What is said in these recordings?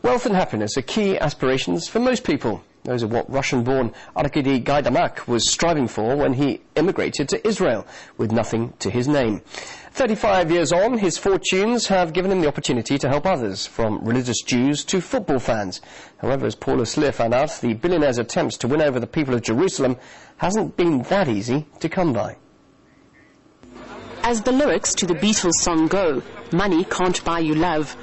Wealth and happiness are key aspirations for most people. Those are what Russian-born Arkady Gaidamak was striving for when he immigrated to Israel, with nothing to his name. 35 years on, his fortunes have given him the opportunity to help others, from religious Jews to football fans. However, as Paula Slier found out, the billionaire's attempts to win over the people of Jerusalem hasn't been that easy to come by. As the lyrics to the Beatles song go, money can't buy you love.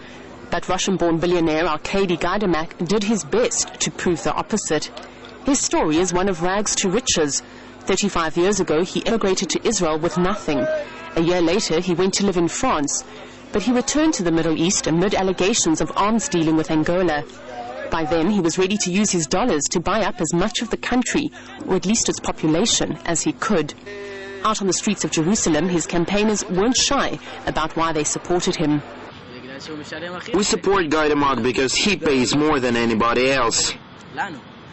But Russian-born billionaire Arkady Gaidamak did his best to prove the opposite. His story is one of rags to riches. 35 years ago, he immigrated to Israel with nothing. A year later, he went to live in France. But he returned to the Middle East amid allegations of arms dealing with Angola. By then, he was ready to use his dollars to buy up as much of the country, or at least its population, as he could. Out on the streets of Jerusalem, his campaigners weren't shy about why they supported him. We support Gaidamak because he pays more than anybody else.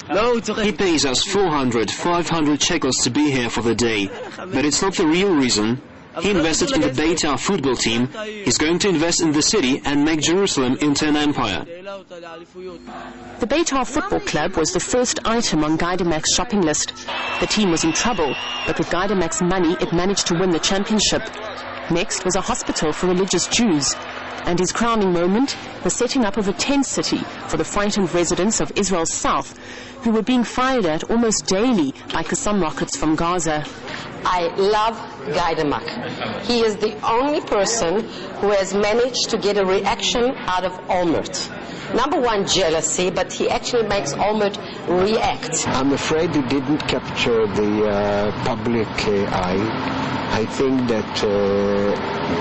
He pays us 400, 500 shekels to be here for the day. But it's not the real reason. He invested in the Beitar football team. He's going to invest in the city and make Jerusalem into an empire. The Beitar football club was the first item on Gaidamak's shopping list. The team was in trouble, but with Gaidamak's money, it managed to win the championship. Next was a hospital for religious Jews. And his crowning moment, the setting up of a tent city for the frightened residents of Israel's south, who were being fired at almost daily by Qassam rockets from Gaza. I love Gaidamak. He is the only person who has managed to get a reaction out of Olmert. Number one, jealousy, but he actually makes Olmert react. I'm afraid he didn't capture the public eye. I think that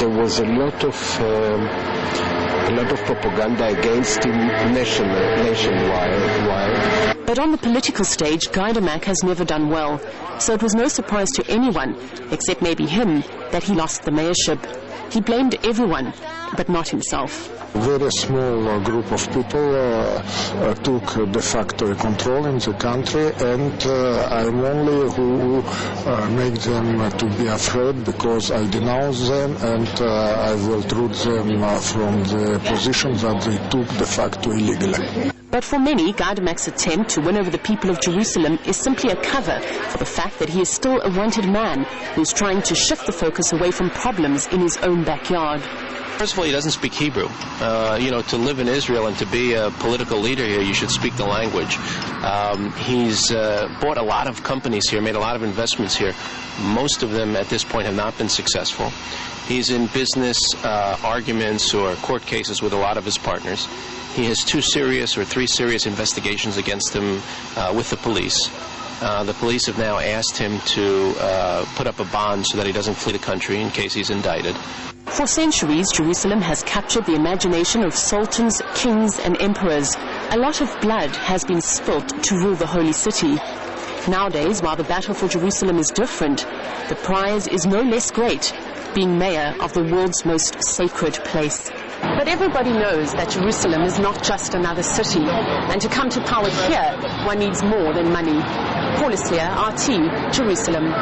there was a lot of propaganda against him nationwide. But on the political stage, Gaidamak has never done well. So it was no surprise to anyone, except maybe him, that he lost the mayorship. He blamed everyone, but not himself. A very small group of people took de facto control in the country, and I'm only who make them to be afraid, because I denounce them and I will root them from the position that they took de facto illegally. But for many, Gaidamak's attempt to win over the people of Jerusalem is simply a cover for the fact that he is still a wanted man who's trying to shift the focus away from problems in his own backyard. First of all, he doesn't speak Hebrew. To live in Israel and to be a political leader here, you should speak the language. He's bought a lot of companies here, made a lot of investments here. Most of them at this point have not been successful. He's in business arguments or court cases with a lot of his partners. He has 2 serious or 3 serious investigations against him with the police. The police have now asked him to put up a bond so that he doesn't flee the country in case he's indicted. For centuries, Jerusalem has captured the imagination of sultans, kings and emperors. A lot of blood has been spilt to rule the holy city. Nowadays, while the battle for Jerusalem is different, the prize is no less great, being mayor of the world's most sacred place. But everybody knows that Jerusalem is not just another city, and to come to power here, one needs more than money. Paula Slier, RT, Jerusalem.